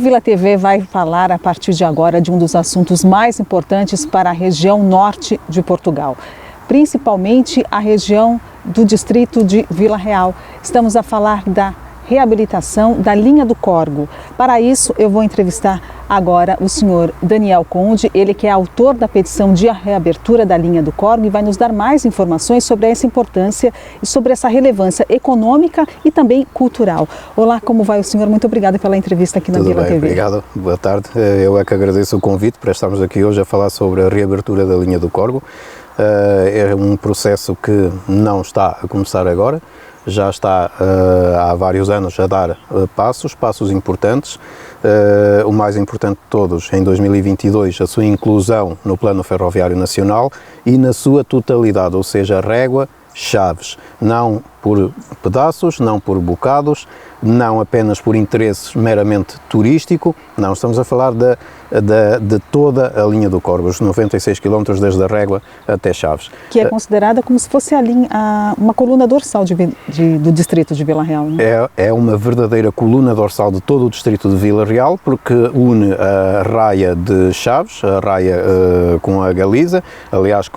Vila TV vai falar a partir de agora de um dos assuntos mais importantes para a região norte de Portugal, principalmente a região do distrito de Vila Real. Estamos a falar da reabilitação da linha do Corgo. Para isso, eu vou entrevistar agora o senhor Daniel Conde, ele que é autor da petição de reabertura da linha do Corgo e vai nos dar mais informações sobre essa importância e sobre essa relevância econômica e também cultural. Olá, como vai o senhor? Muito obrigada pela entrevista aqui na Vila TV. Obrigado, boa tarde. Eu é que agradeço o convite para estarmos aqui hoje a falar sobre a reabertura da linha do Corgo. É um processo que não está a começar agora, já está há vários anos a dar passos importantes. O mais importante de todos, em 2022, a sua inclusão no Plano Ferroviário Nacional e na sua totalidade, ou seja, Régua, Chaves, não por pedaços, não por bocados, não apenas por interesses meramente turístico, não, estamos a falar de toda a linha do Corgo, os 96 km desde a Régua até Chaves. Que é considerada como se fosse uma coluna dorsal do distrito de Vila Real, né? É uma verdadeira coluna dorsal de todo o distrito de Vila Real, porque une a raia de Chaves, a raia com a Galiza. Aliás,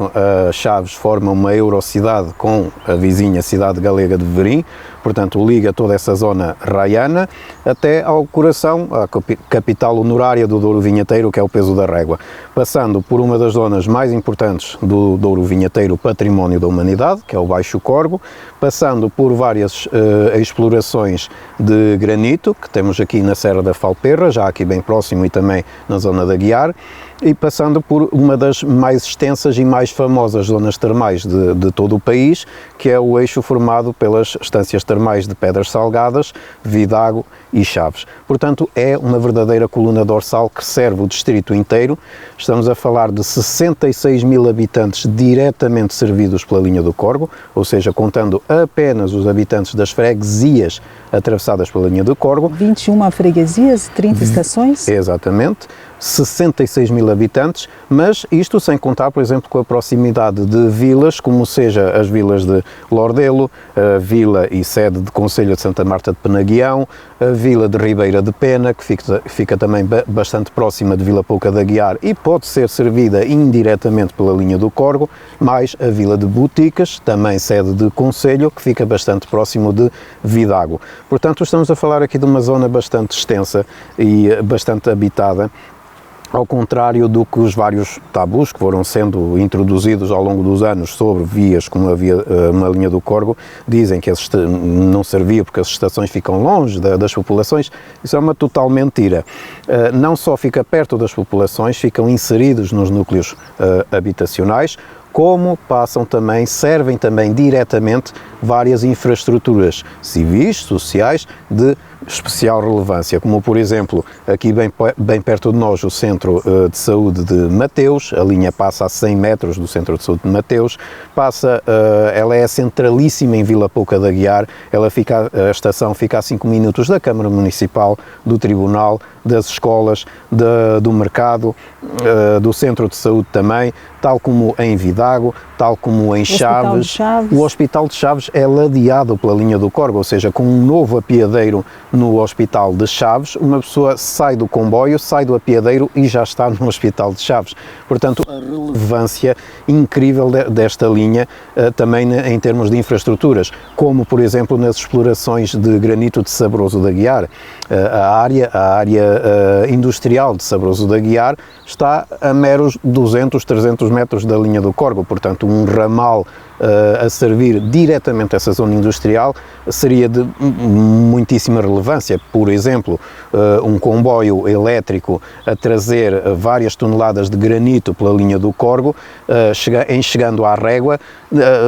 a Chaves forma uma eurocidade com a vizinha cidade galega de Verim, portanto liga toda essa zona raiana até ao coração, a capital honorária do Douro Vinheteiro, que é o Peso da Régua, passando por uma das zonas mais importantes do Douro Vinheteiro, Património da Humanidade, que é o Baixo Corgo, passando por várias explorações de granito, que temos aqui na Serra da Falperra, já aqui bem próximo, e também na zona da Guiar, e passando por uma das mais extensas e mais famosas zonas termais de todo o país, que é o eixo formado pelas estâncias termais de Pedras Salgadas, Vidago e Chaves. Portanto, é uma verdadeira coluna dorsal que serve o distrito inteiro. Estamos a falar de 66 mil habitantes diretamente servidos pela linha do Corgo, ou seja, contando apenas os habitantes das freguesias atravessadas pela linha do Corgo. 21 freguesias, 30 estações? Exatamente. 66 mil habitantes, mas isto sem contar, por exemplo, com a proximidade de vilas, como seja as vilas de Lordelo, a vila e sede de Concelho de Santa Marta de Penaguião, a vila de Ribeira de Pena, que fica também bastante próxima de Vila Pouca da Guiar e pode ser servida indiretamente pela linha do Corgo, mais a vila de Boticas, também sede de Concelho, que fica bastante próximo de Vidago. Portanto, estamos a falar aqui de uma zona bastante extensa e bastante habitada, ao contrário do que os vários tabus que foram sendo introduzidos ao longo dos anos sobre vias como uma linha do Corgo, dizem que não servia porque as estações ficam longe das populações. Isso é uma total mentira. Não só fica perto das populações, ficam inseridos nos núcleos habitacionais, como servem também diretamente várias infraestruturas civis, sociais, de especial relevância, como por exemplo, aqui bem perto de nós, o Centro de Saúde de Mateus. A linha passa a 100 metros do Centro de Saúde de Mateus, ela é centralíssima em Vila Pouca da Guiar, a estação fica a 5 minutos da Câmara Municipal, do Tribunal, das escolas, do mercado, do Centro de Saúde também, tal como em Vidago, tal como em Chaves. O Hospital de Chaves é ladeado pela linha do Corgo, ou seja, com um novo apiadeiro no Hospital de Chaves, uma pessoa sai do comboio, sai do apiadeiro e já está no Hospital de Chaves. Portanto, a relevância incrível desta linha também em termos de infraestruturas, como por exemplo nas explorações de granito de Sabroso da Guiar. A área industrial de Sabroso da Guiar está a meros 200, 300 metros da linha do Corgo, portanto um ramal a servir diretamente essa zona industrial seria de muitíssima relevância. Por exemplo, um comboio elétrico a trazer várias toneladas de granito pela linha do Corgo, chegando à Régua.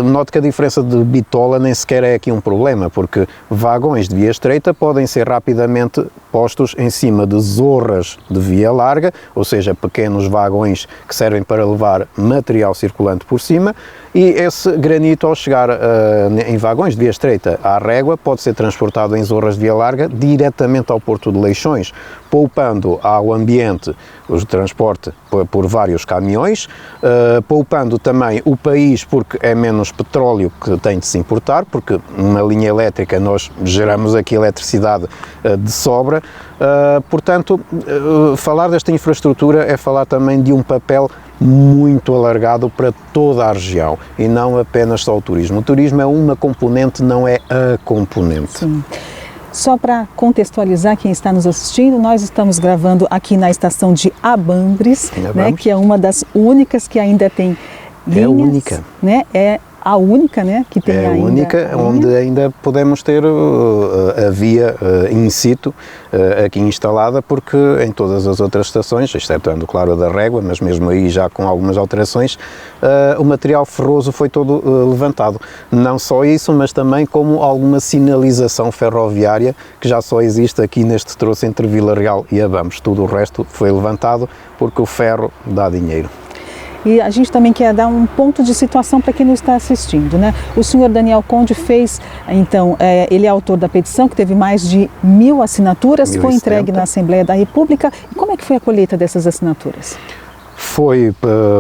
Note que a diferença de bitola nem sequer é aqui um problema, porque vagões de via estreita podem ser rapidamente postos em cima de zorras de via larga, ou seja, pequenos vagões que servem para levar material circulante por cima, e esse granito, ao chegar em vagões de via estreita à Régua, pode ser transportado em zorras de via larga diretamente ao Porto de Leixões. poupando ao ambiente o transporte por vários caminhões, poupando também o país porque é menos petróleo que tem de se importar, porque numa linha elétrica nós geramos aqui eletricidade de sobra. Portanto, falar desta infraestrutura é falar também de um papel muito alargado para toda a região e não apenas só o turismo. O turismo é uma componente, não é a componente. Sim. Só para contextualizar quem está nos assistindo, nós estamos gravando aqui na estação de Abambres, né, que é uma das únicas que ainda tem linhas. É única. Né, é a única, né, que tem ainda. É a única, onde ainda podemos ter a via in situ aqui instalada, porque em todas as outras estações, excetuando, claro, a da Régua, mas mesmo aí já com algumas alterações, o material ferroso foi todo levantado. Não só isso, mas também como alguma sinalização ferroviária que já só existe aqui neste troço entre Vila Real e Abambres. Tudo o resto foi levantado porque o ferro dá dinheiro. E a gente também quer dar um ponto de situação para quem não está assistindo, né? O senhor Daniel Conde fez, então, ele é autor da petição, que teve mais de 1.000 assinaturas, foi entregue na Assembleia da República. E como é que foi a colheita dessas assinaturas? Foi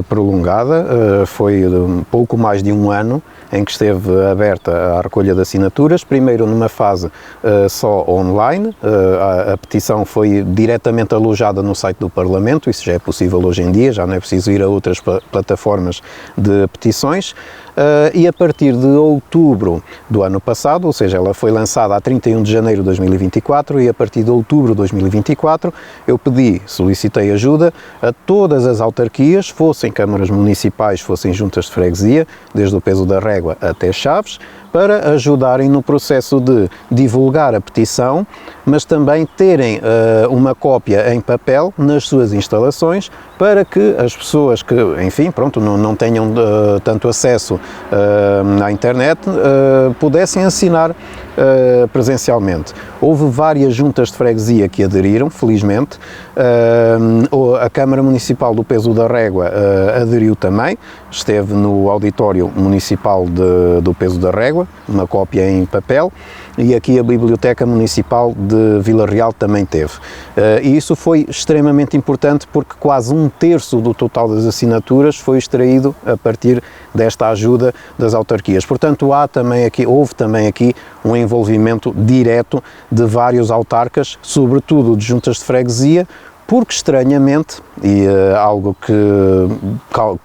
prolongada, foi um pouco mais de um ano em que esteve aberta a recolha de assinaturas, primeiro numa fase só online, a petição foi diretamente alojada no site do Parlamento, isso já é possível hoje em dia, já não é preciso ir a outras plataformas de petições, e a partir de outubro do ano passado, ou seja, ela foi lançada a 31 de janeiro de 2024 e a partir de outubro de 2024 eu solicitei ajuda a todas as autarquias, fossem câmaras municipais, fossem juntas de freguesia, desde o Peso da Régua até Chaves, para ajudarem no processo de divulgar a petição, mas também terem uma cópia em papel nas suas instalações, para que as pessoas que, enfim, pronto, não tenham tanto acesso à internet, pudessem assinar presencialmente. Houve várias juntas de freguesia que aderiram, felizmente. A Câmara Municipal do Peso da Régua aderiu também, esteve no auditório municipal do Peso da Régua, uma cópia em papel, e aqui a Biblioteca Municipal de Vila Real também teve. E isso foi extremamente importante porque quase 1/3 do total das assinaturas foi extraído a partir desta ajuda das autarquias. Portanto, houve também aqui um envolvimento direto de vários autarcas, sobretudo de juntas de freguesia, porque estranhamente, e algo que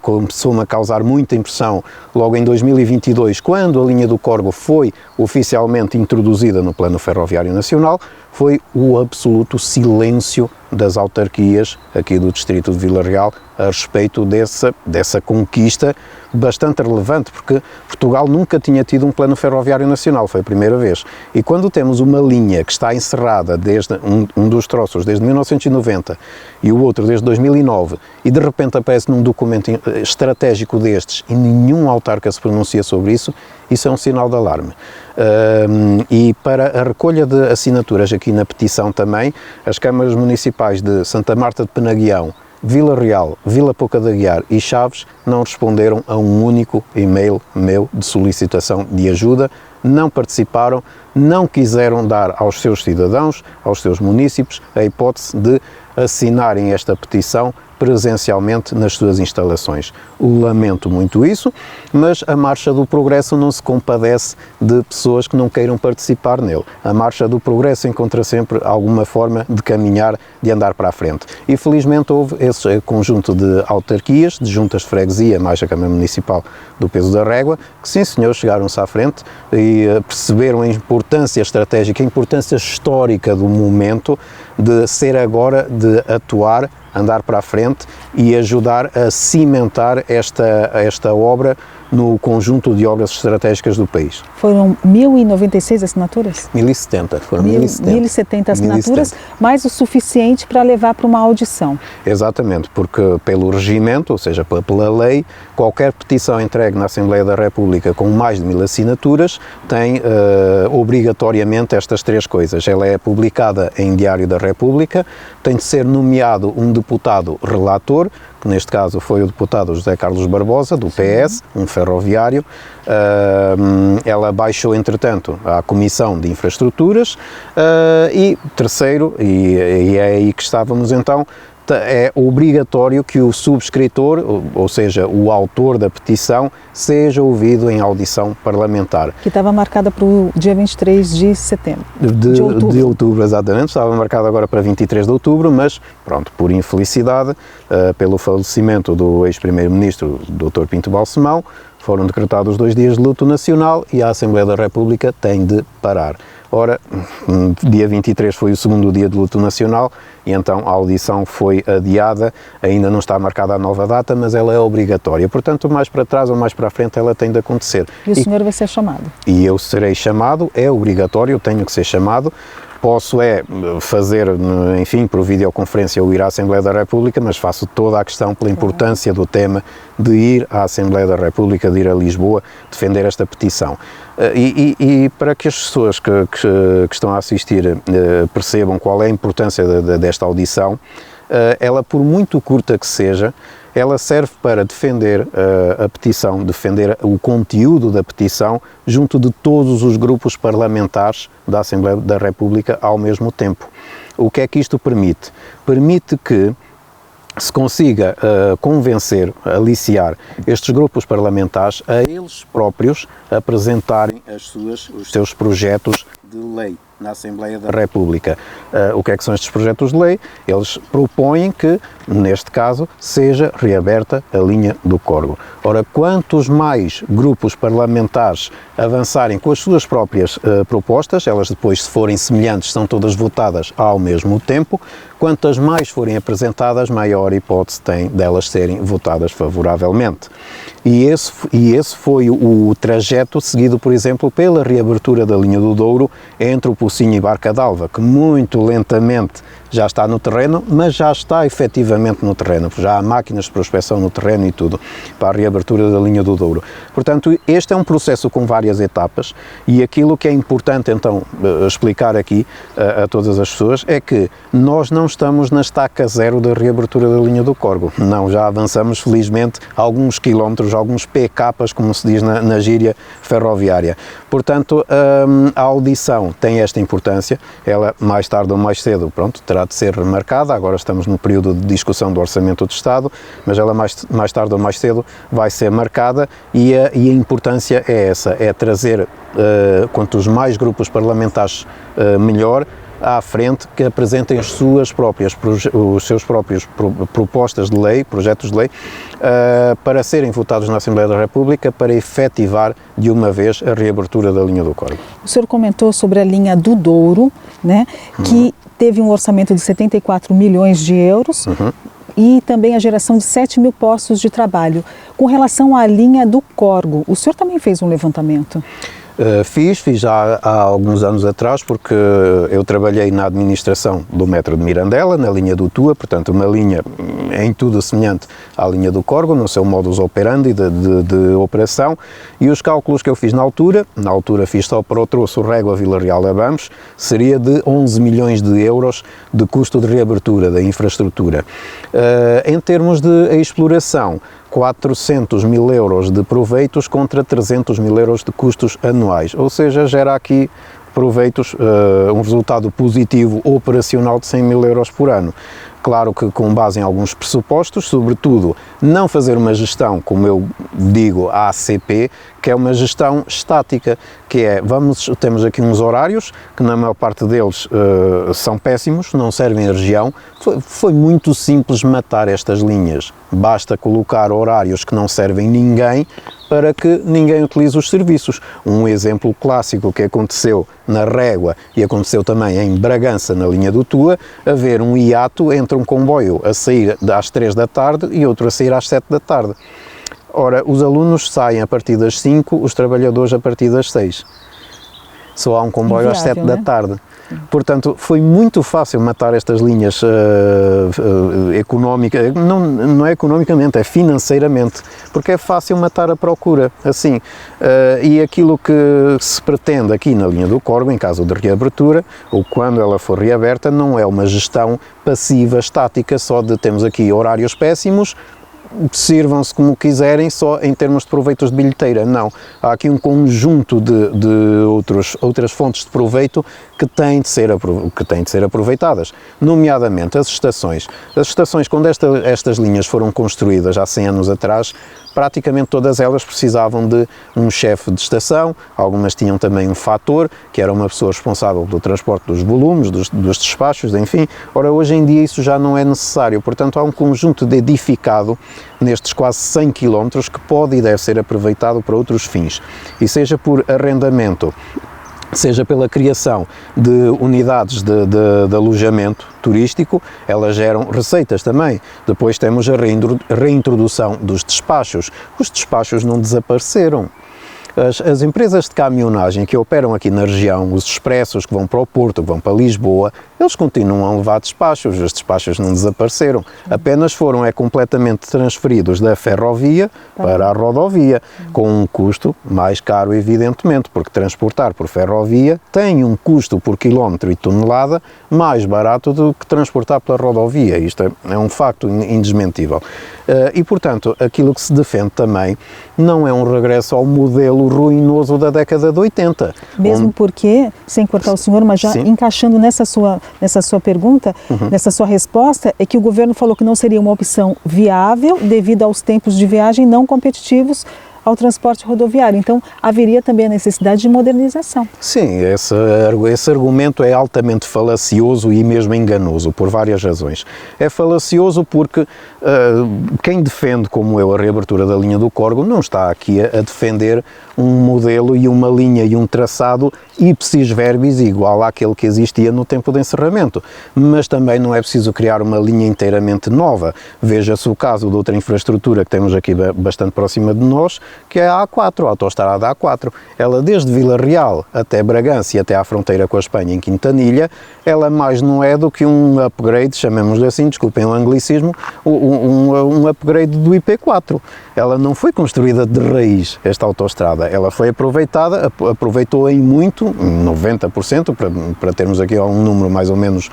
começou-me a causar muita impressão logo em 2022, quando a linha do Corgo foi oficialmente introduzida no Plano Ferroviário Nacional, foi o absoluto silêncio das autarquias aqui do distrito de Vila Real a respeito dessa conquista bastante relevante, porque Portugal nunca tinha tido um plano ferroviário nacional, foi a primeira vez. E quando temos uma linha que está encerrada desde um dos troços desde 1990 e o outro desde 2009, e de repente aparece num documento estratégico destes e nenhum autarca se pronuncia sobre isso, isso é um sinal de alarme. E para a recolha de assinaturas aqui na petição também, as câmaras municipais de Santa Marta de Penaguião, Vila Real, Vila Pouca de Aguiar e Chaves não responderam a um único e-mail meu de solicitação de ajuda, não participaram, não quiseram dar aos seus cidadãos, aos seus munícipes, a hipótese de assinarem esta petição presencialmente nas suas instalações. Lamento muito isso, mas a Marcha do Progresso não se compadece de pessoas que não queiram participar nele. A Marcha do Progresso encontra sempre alguma forma de caminhar, de andar para a frente. E felizmente houve esse conjunto de autarquias, de juntas de freguesia, mais a Câmara Municipal do Peso da Régua, que sim senhor, chegaram-se à frente e perceberam a importância estratégica, a importância histórica do momento de ser agora, de atuar, andar para a frente e ajudar a cimentar esta obra no conjunto de obras estratégicas do país. Foram 1.096 assinaturas? 1.070, foram 1.070 assinaturas, mais o suficiente para levar para uma audição. Exatamente, porque pelo regimento, ou seja, pela lei, qualquer petição entregue na Assembleia da República com mais de 1.000 assinaturas tem obrigatoriamente estas três coisas. Ela é publicada em Diário da República, tem de ser nomeado um deputado relator, que neste caso foi o deputado José Carlos Barbosa, do PS, um ferroviário. Ela baixou, entretanto, à Comissão de Infraestruturas. E terceiro, e é aí que estávamos então, é obrigatório que o subscritor, ou seja, o autor da petição, seja ouvido em audição parlamentar. Que estava marcada para o dia 23 de setembro. De outubro, exatamente. Estava marcada agora para 23 de outubro, mas, pronto, por infelicidade, pelo falecimento do ex-primeiro-ministro, Dr. Pinto Balsemão, foram decretados 2 dias de luto nacional e a Assembleia da República tem de parar. Ora, dia 23 foi o segundo dia de luto nacional e então a audição foi adiada, ainda não está marcada a nova data, mas ela é obrigatória. Portanto, mais para trás ou mais para a frente ela tem de acontecer. E o senhor vai ser chamado? E eu serei chamado, é obrigatório, eu tenho que ser chamado. Posso fazer, enfim, por videoconferência ou ir à Assembleia da República, mas faço toda a questão pela importância do tema de ir à Assembleia da República, de ir a Lisboa, defender esta petição. E para que as pessoas que estão a assistir percebam qual é a importância desta audição, ela, por muito curta que seja, ela serve para defender a petição, defender o conteúdo da petição junto de todos os grupos parlamentares da Assembleia da República ao mesmo tempo. O que é que isto permite? Permite que se consiga convencer, aliciar estes grupos parlamentares a eles próprios apresentarem os seus projetos de lei na Assembleia da República. O que é que são estes projetos de lei? Eles propõem que, neste caso, seja reaberta a linha do Corgo. Ora, quantos mais grupos parlamentares avançarem com as suas próprias propostas, elas depois, se forem semelhantes, são todas votadas ao mesmo tempo, quantas mais forem apresentadas, maior hipótese tem delas serem votadas favoravelmente. E esse foi o trajeto seguido, por exemplo, pela reabertura da linha do Douro entre o Pocinho e Barca d'Alva, que muito lentamente já está no terreno, mas já está efetivamente no terreno, já há máquinas de prospecção no terreno e tudo, para a reabertura da linha do Douro. Portanto, este é um processo com várias etapas e aquilo que é importante então explicar aqui a todas as pessoas é que nós não estamos na estaca zero da reabertura da linha do Corgo, não, já avançamos felizmente alguns quilómetros, alguns PKs, como se diz na gíria ferroviária. Portanto, a audição tem esta importância, ela mais tarde ou mais cedo, pronto, terá de ser remarcada, agora estamos no período de discussão do Orçamento do Estado, mas ela mais tarde ou mais cedo vai ser marcada e a importância é essa, é trazer quantos mais grupos parlamentares melhor, à frente, que apresentem os seus próprios propostas de lei, projetos de lei, para serem votados na Assembleia da República para efetivar de uma vez a reabertura da linha do Corgo. O senhor comentou sobre a linha do Douro, né, que teve um orçamento de 74 milhões de euros e também a geração de 7 mil postos de trabalho. Com relação à linha do Corgo, o senhor também fez um levantamento? Fiz já há alguns anos atrás, porque eu trabalhei na administração do metro de Mirandela, na linha do Tua, portanto uma linha em tudo semelhante à linha do Corgo, no seu modus operandi de operação, e os cálculos que eu fiz na altura fiz só para o troço Régua Vila Real de Abamos, seria de 11 milhões de euros de custo de reabertura da infraestrutura. Em termos de exploração, 400 mil euros de proveitos contra 300 mil euros de custos anuais, ou seja, gera aqui proveitos, um resultado positivo operacional de 100 mil euros por ano. Claro que com base em alguns pressupostos, sobretudo não fazer uma gestão, como eu digo, ACP, que é uma gestão estática, que é, temos aqui uns horários, que na maior parte deles são péssimos, não servem a região, foi muito simples matar estas linhas, basta colocar horários que não servem ninguém, para que ninguém utilize os serviços. Um exemplo clássico que aconteceu na Régua e aconteceu também em Bragança, na linha do Tua, haver um hiato entre um comboio a sair às 3 da tarde e outro a sair às 7 da tarde. Ora, os alunos saem a partir das 5, os trabalhadores a partir das 6. Só há um comboio às 7 da tarde. Portanto, foi muito fácil matar estas linhas económicas, não é economicamente, é financeiramente, porque é fácil matar a procura, assim. E aquilo que se pretende aqui na linha do Corgo, em caso de reabertura, ou quando ela for reaberta, não é uma gestão passiva, estática, só de temos aqui horários péssimos, sirvam-se como quiserem, só em termos de proveitos de bilheteira. Não, há aqui um conjunto de outras fontes de proveito que têm de ser aproveitadas, nomeadamente as estações. As estações, quando estas linhas foram construídas há 100 anos atrás, praticamente todas elas precisavam de um chefe de estação, algumas tinham também um fator, que era uma pessoa responsável pelo transporte dos volumes, dos despachos, enfim. Ora, hoje em dia isso já não é necessário, portanto há um conjunto de edificado nestes quase 100 km que pode e deve ser aproveitado para outros fins, e seja por arrendamento, seja pela criação de unidades de alojamento turístico, elas geram receitas também. Depois temos a reintrodução dos despachos. Os despachos não desapareceram. As empresas de caminhonagem que operam aqui na região, os expressos que vão para o Porto, que vão para Lisboa, eles continuam a levar despachos, os despachos não desapareceram, apenas foram completamente transferidos da ferrovia para a rodovia, com um custo mais caro, evidentemente, porque transportar por ferrovia tem um custo por quilómetro e tonelada mais barato do que transportar pela rodovia. Isto é um facto indesmentível. E, portanto, aquilo que se defende também não é um regresso ao modelo ruinoso da década de 80. Mesmo porque, sem cortar o senhor, mas já encaixando nessa sua pergunta, nessa sua resposta, é que o governo falou que não seria uma opção viável devido aos tempos de viagem não competitivos ao transporte rodoviário. Então, haveria também a necessidade de modernização. Sim, esse argumento é altamente falacioso e mesmo enganoso, por várias razões. É falacioso porque quem defende, como eu, a reabertura da linha do Corgo, não está aqui a defender um modelo e uma linha e um traçado ipsis verbis igual àquele que existia no tempo de encerramento. Mas também não é preciso criar uma linha inteiramente nova. Veja-se o caso de outra infraestrutura que temos aqui bastante próxima de nós, que é a A4, a autoestrada A4. Ela, desde Vila Real até Bragança e até à fronteira com a Espanha, em Quintanilha, ela mais não é do que um upgrade, chamemos-lhe assim, desculpem o anglicismo, um upgrade do IP4. Ela não foi construída de raiz, esta autoestrada. Ela foi aproveitou em muito, 90%, para termos aqui um número mais ou menos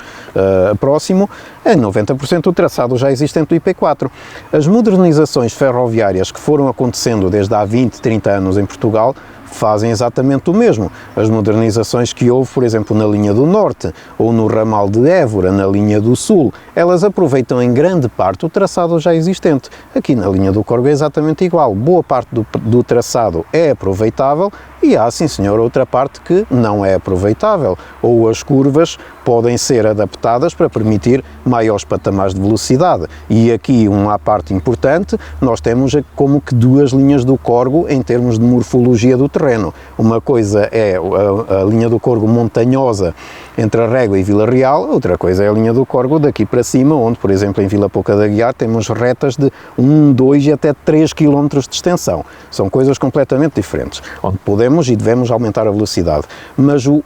próximo, em 90% o traçado já existente do IP4. As modernizações ferroviárias que foram acontecendo desde há 20, 30 anos em Portugal fazem exatamente o mesmo. As modernizações que houve, por exemplo, na linha do Norte ou no ramal de Évora, na linha do Sul, elas aproveitam em grande parte o traçado já existente. Aqui na linha do Corgo é exatamente igual. Boa parte do traçado é aproveitável e há, sim senhor, outra parte que não é aproveitável. Ou as curvas podem ser adaptadas para permitir maiores patamares de velocidade. E aqui uma parte importante, nós temos como que duas linhas do Corgo em termos de morfologia do terreno. Uma coisa é a linha do Corgo montanhosa entre a Régua e Vila Real, outra coisa é a linha do Corgo daqui para cima, onde, por exemplo, em Vila Pouca da Guiar temos retas de 1, 2 e até 3 km de extensão. São coisas completamente diferentes, onde podemos e devemos aumentar a velocidade. Mas o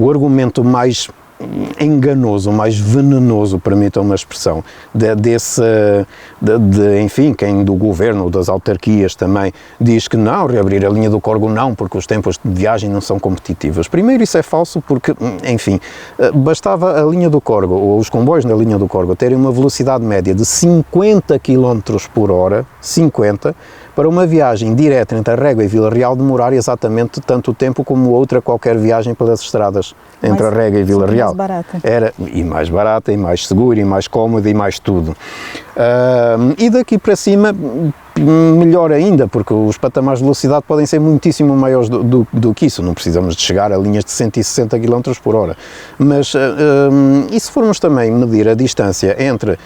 argumento mais enganoso, mais venenoso, permitam uma expressão, enfim, quem do governo ou das autarquias também diz que não, reabrir a linha do Corgo não, porque os tempos de viagem não são competitivos. Primeiro, isso é falso porque, enfim, bastava a linha do Corgo, ou os comboios na linha do Corgo, terem uma velocidade média de 50 km por hora, 50, para uma viagem direta entre a Régua e Vila Real demorar exatamente tanto tempo como outra qualquer viagem pelas estradas entre a Régua e Vila Real. Mais barata. Era e mais barata, e mais segura, e mais cómoda, e mais tudo. E daqui para cima, melhor ainda, porque os patamares de velocidade podem ser muitíssimo maiores do que isso. Não precisamos de chegar a linhas de 160 km por hora. Mas, e se formos também medir a distância entre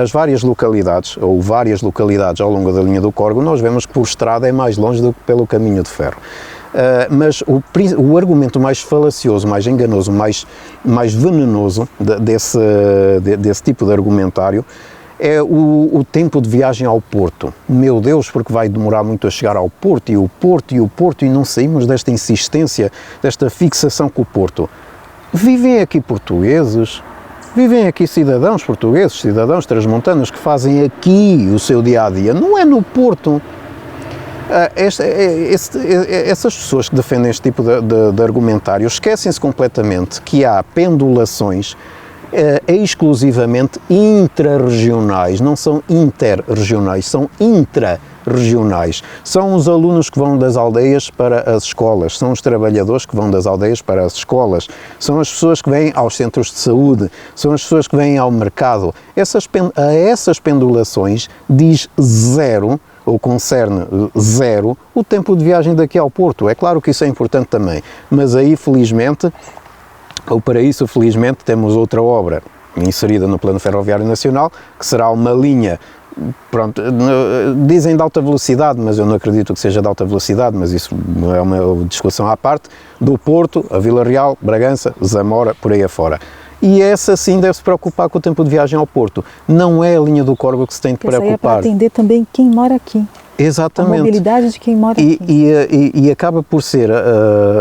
as várias localidades, ou várias localidades ao longo da linha do Corgo, nós vemos que por estrada é mais longe do que pelo caminho de ferro. Mas o argumento mais falacioso, mais enganoso, mais venenoso desse tipo de argumentário é o tempo de viagem ao Porto. Meu Deus, porque vai demorar muito a chegar ao Porto, e o Porto, e o Porto, e não saímos desta insistência, desta fixação com o Porto. Vivem aqui portugueses, vivem aqui cidadãos portugueses, cidadãos transmontanos que fazem aqui o seu dia-a-dia, não é no Porto. Essas pessoas que defendem este tipo de argumentário esquecem-se completamente que há pendulações exclusivamente intrarregionais, não são interregionais, são intrarregionais. São os alunos que vão das aldeias para as escolas, são os trabalhadores que vão das aldeias para as escolas, são as pessoas que vêm aos centros de saúde, são as pessoas que vêm ao mercado. A essas pendulações diz zero, ou concerne zero, o tempo de viagem daqui ao Porto. É claro que isso é importante também, mas aí felizmente, ou para isso felizmente, temos outra obra inserida no Plano Ferroviário Nacional, que será uma linha, pronto, dizem de alta velocidade, mas eu não acredito que seja de alta velocidade, mas isso é uma discussão à parte, do Porto a Vila Real, Bragança, Zamora, por aí afora. E essa sim deve-se preocupar com o tempo de viagem ao Porto. Não é a linha do Córrego que se tem de preocupar. Essa aí é para atender também quem mora aqui. Exatamente. A mobilidade de quem mora aqui. E acaba por ser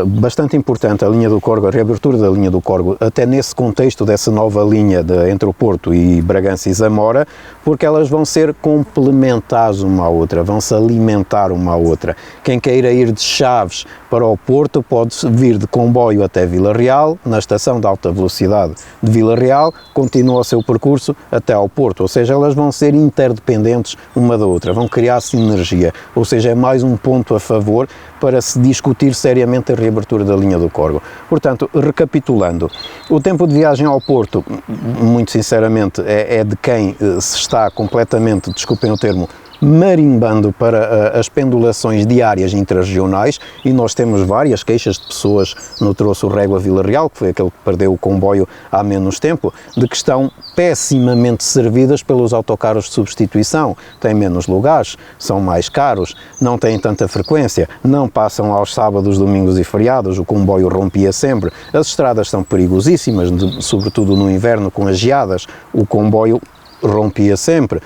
bastante importante a linha do Córrego, a reabertura da linha do Córrego, até nesse contexto dessa nova linha entre o Porto e Bragança e Zamora, porque elas vão ser complementares uma à outra, vão se alimentar uma à outra. Quem queira ir de Chaves para o Porto pode vir de comboio até Vila Real, na estação de alta velocidade de Vila Real, continua o seu percurso até ao Porto, ou seja, elas vão ser interdependentes uma da outra, vão criar sinergia, ou seja, é mais um ponto a favor para se discutir seriamente a reabertura da linha do Córrego. Portanto, recapitulando, o tempo de viagem ao Porto, muito sinceramente, é de quem se está completamente, desculpem o termo, marimbando para as pendulações diárias intrarregionais, e nós temos várias queixas de pessoas no troço Régua Vila Real, que foi aquele que perdeu o comboio há menos tempo, de que estão pessimamente servidas pelos autocarros de substituição. Têm menos lugares, são mais caros, não têm tanta frequência, não passam aos sábados, domingos e feriados, o comboio rompia sempre, as estradas são perigosíssimas, sobretudo no inverno com as geadas, o comboio rompia sempre.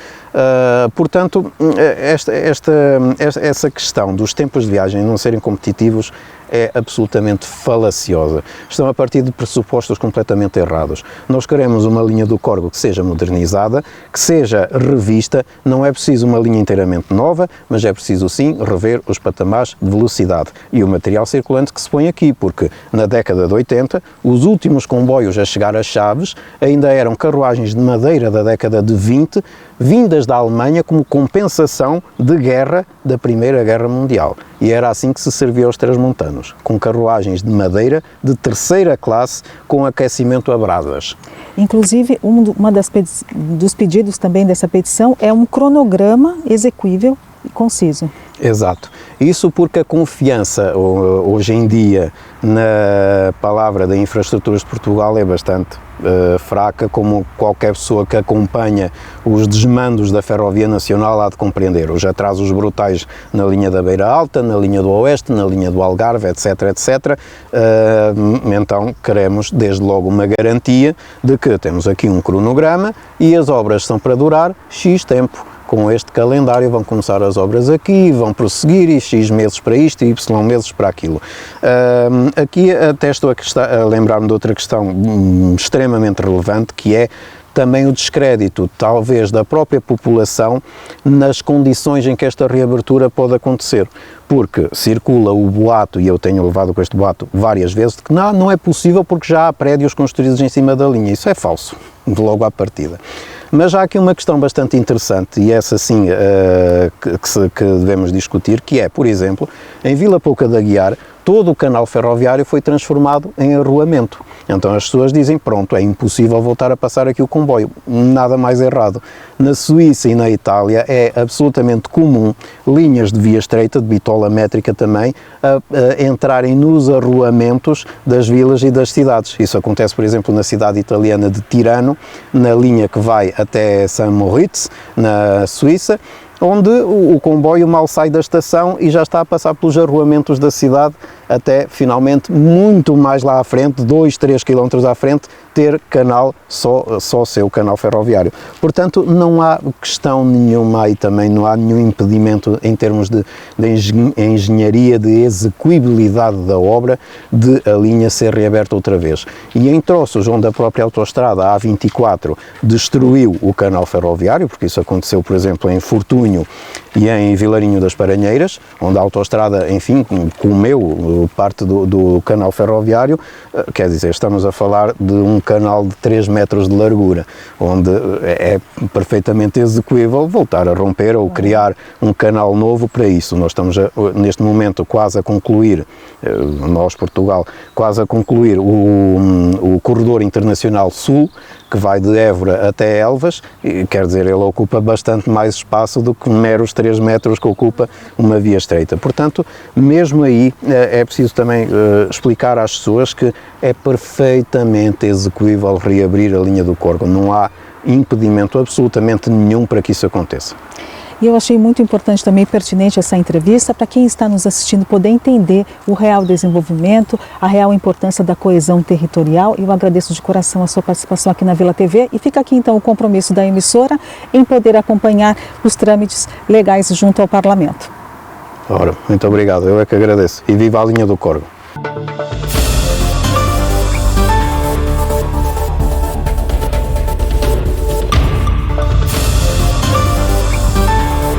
Portanto, essa questão dos tempos de viagem não serem competitivos é absolutamente falaciosa. Estão a partir de pressupostos completamente errados. Nós queremos uma linha do Córrego que seja modernizada, que seja revista, não é preciso uma linha inteiramente nova, mas é preciso sim rever os patamares de velocidade e o material circulante que se põe aqui, porque na década de 80, os últimos comboios a chegar a Chaves ainda eram carruagens de madeira da década de 20, vindas da Alemanha como compensação de guerra da Primeira Guerra Mundial. E era assim que se servia aos transmontanos, com carruagens de madeira de terceira classe com aquecimento a brasas. Inclusive, dos pedidos também dessa petição é um cronograma exequível e conciso. Exato. Isso porque a confiança hoje em dia na palavra da Infraestruturas de Portugal é bastante fraca, como qualquer pessoa que acompanha os desmandos da Ferrovia Nacional há de compreender. Os atrasos brutais na linha da Beira Alta, na linha do Oeste, na linha do Algarve, etc, etc. Então queremos desde logo uma garantia de que temos aqui um cronograma e as obras são para durar X tempo. Com este calendário vão começar as obras aqui, vão prosseguir e X meses para isto e Y meses para aquilo. Aqui até estou a lembrar-me de outra questão extremamente relevante, que é também o descrédito, talvez, da própria população nas condições em que esta reabertura pode acontecer. Porque circula o boato, e eu tenho levado com este boato várias vezes, de que não é possível porque já há prédios construídos em cima da linha. Isso é falso, de logo à partida. Mas há aqui uma questão bastante interessante, e essa sim que devemos discutir, que é, por exemplo, em Vila Pouca de Aguiar, todo o canal ferroviário foi transformado em arruamento. Então as pessoas dizem, pronto, é impossível voltar a passar aqui o comboio. Nada mais errado. Na Suíça e na Itália é absolutamente comum linhas de via estreita, de bitola métrica também, a entrarem nos arruamentos das vilas e das cidades. Isso acontece, por exemplo, na cidade italiana de Tirano, na linha que vai até Saint-Moritz, na Suíça, onde o comboio mal sai da estação e já está a passar pelos arruamentos da cidade até finalmente muito mais lá à frente, 2, 3 km à frente, ter canal, só seu canal ferroviário. Portanto, não há questão nenhuma e também não há nenhum impedimento em termos de engenharia, de execuibilidade da obra, de a linha ser reaberta outra vez. E em troços onde a própria autoestrada A24 destruiu o canal ferroviário, porque isso aconteceu, por exemplo, em Fortunho e em Vilarinho das Paranheiras, onde a autoestrada, enfim, comeu parte do canal ferroviário, quer dizer, estamos a falar de um canal de 3 metros de largura, onde é perfeitamente execuível voltar a romper ou criar um canal novo para isso. Nós estamos neste momento quase a concluir, nós Portugal, quase a concluir o corredor internacional sul, que vai de Évora até Elvas, e, quer dizer, ele ocupa bastante mais espaço do que meros 3 metros que ocupa uma via estreita. Portanto, mesmo aí é preciso também explicar às pessoas que é perfeitamente execuível reabrir a linha do Corgo, não há impedimento absolutamente nenhum para que isso aconteça. E eu achei muito importante também, pertinente essa entrevista, para quem está nos assistindo poder entender o real desenvolvimento, a real importância da coesão territorial. Eu agradeço de coração a sua participação aqui na Vila TV e fica aqui então o compromisso da emissora em poder acompanhar os trâmites legais junto ao Parlamento. Ora, muito obrigado, eu é que agradeço. E viva a linha do Corgo.